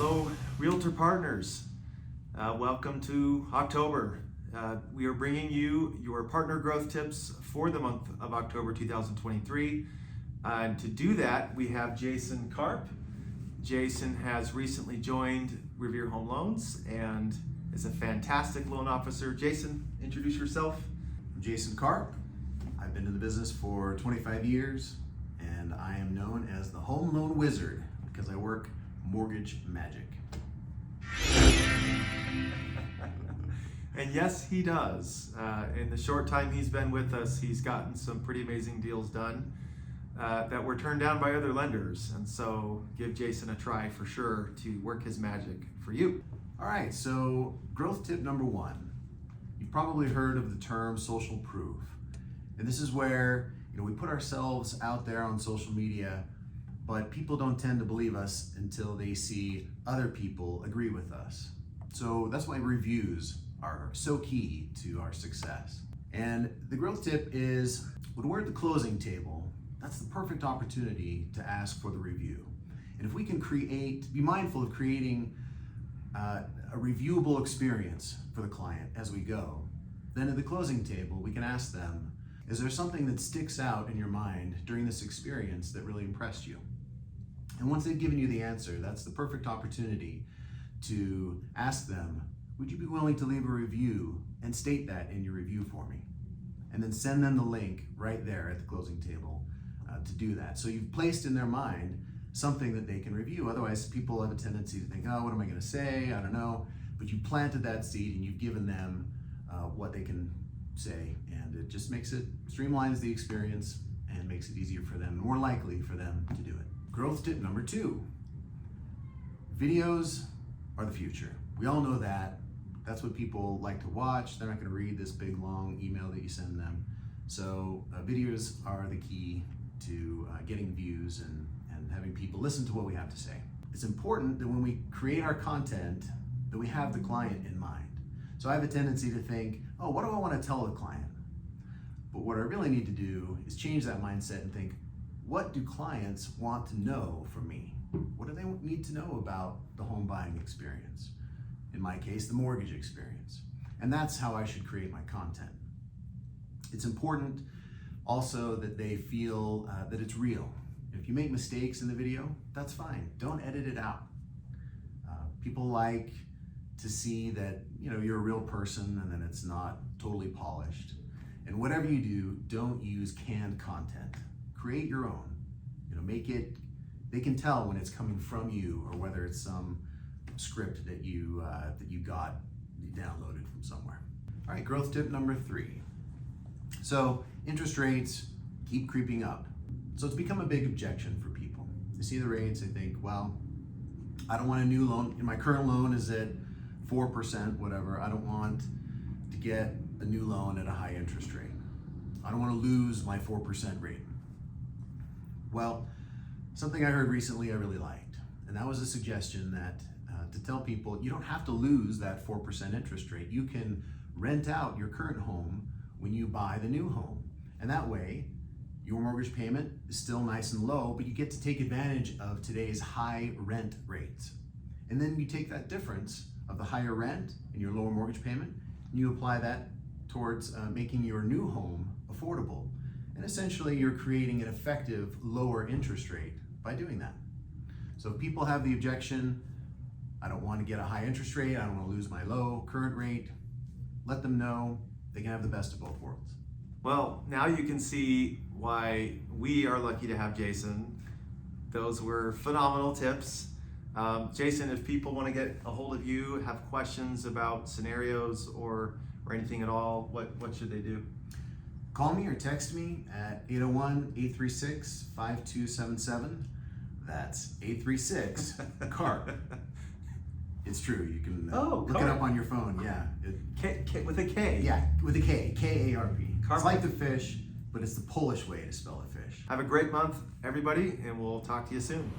Hello, Realtor Partners. Welcome to October. We are bringing you your partner growth tips for the month of October 2023. And to do that, we have Jason Karp. Jason has recently joined Revere Home Loans and is a fantastic loan officer. Jason, introduce yourself. I'm Jason Karp. I've been in the business for 25 years and I am known as the Home Loan Wizard because I work mortgage magic. And yes, he does. In the short time he's been with us, he's gotten some pretty amazing deals done that were turned down by other lenders. And so give Jason a try for sure to work his magic for you. All right, so growth tip number one. You've probably heard of the term social proof. And this is where we put ourselves out there on social media, but people don't tend to believe us until they see other people agree with us. So that's why reviews are so key to our success. And the growth tip is when we're at the closing table, that's the perfect opportunity to ask for the review. And if we can be mindful of creating a reviewable experience for the client as we go, then at the closing table, we can ask them, is there something that sticks out in your mind during this experience that really impressed you? And once they've given you the answer, that's the perfect opportunity to ask them, would you be willing to leave a review and state that in your review for me? And then send them the link right there at the closing table to do that. So you've placed in their mind something that they can review. Otherwise, people have a tendency to think, oh, what am I gonna say? I don't know. But you planted that seed and you've given them what they can say, and it just streamlines the experience and makes it easier for them, more likely for them to do it. Growth tip number two, videos are the future. We all know that. That's what people like to watch. They're not gonna read this big long email that you send them. So videos are the key to getting views and having people listen to what we have to say. It's important that when we create our content that we have the client in mind. So I have a tendency to think, oh, what do I wanna tell the client? But what I really need to do is change that mindset and think, what do clients want to know from me? What do they need to know about the home buying experience? In my case, the mortgage experience. And that's how I should create my content. It's important also that they feel that it's real. If you make mistakes in the video, that's fine. Don't edit it out. People like to see that you're a real person and that it's not totally polished. And whatever you do, don't use canned content. Create your own. They can tell when it's coming from you or whether it's some script that you downloaded from somewhere. All right, growth tip number three. So interest rates keep creeping up. So it's become a big objection for people. They see the rates, they think, well, I don't want a new loan. My current loan is at 4%, whatever. I don't want to get a new loan at a high interest rate. I don't want to lose my 4% rate. Well, something I heard recently I really liked, and that was a suggestion that to tell people you don't have to lose that 4% interest rate. You can rent out your current home when you buy the new home. And that way, your mortgage payment is still nice and low, but you get to take advantage of today's high rent rates. And then you take that difference of the higher rent and your lower mortgage payment, and you apply that towards making your new home affordable. And essentially, you're creating an effective lower interest rate by doing that. So if people have the objection, I don't want to get a high interest rate, I don't want to lose my low current rate, let them know they can have the best of both worlds. Well, now you can see why we are lucky to have Jason. Those were phenomenal tips. Jason, if people want to get a hold of you, have questions about scenarios or anything at all, what should they do? Call me or text me at 801-836-5277. That's 836-KARP. It's true, you can look it up on your phone, yeah. With a K? Yeah, with a K, K-A-R-P. Karp. It's like the fish, but it's the Polish way to spell a fish. Have a great month, everybody, and we'll talk to you soon.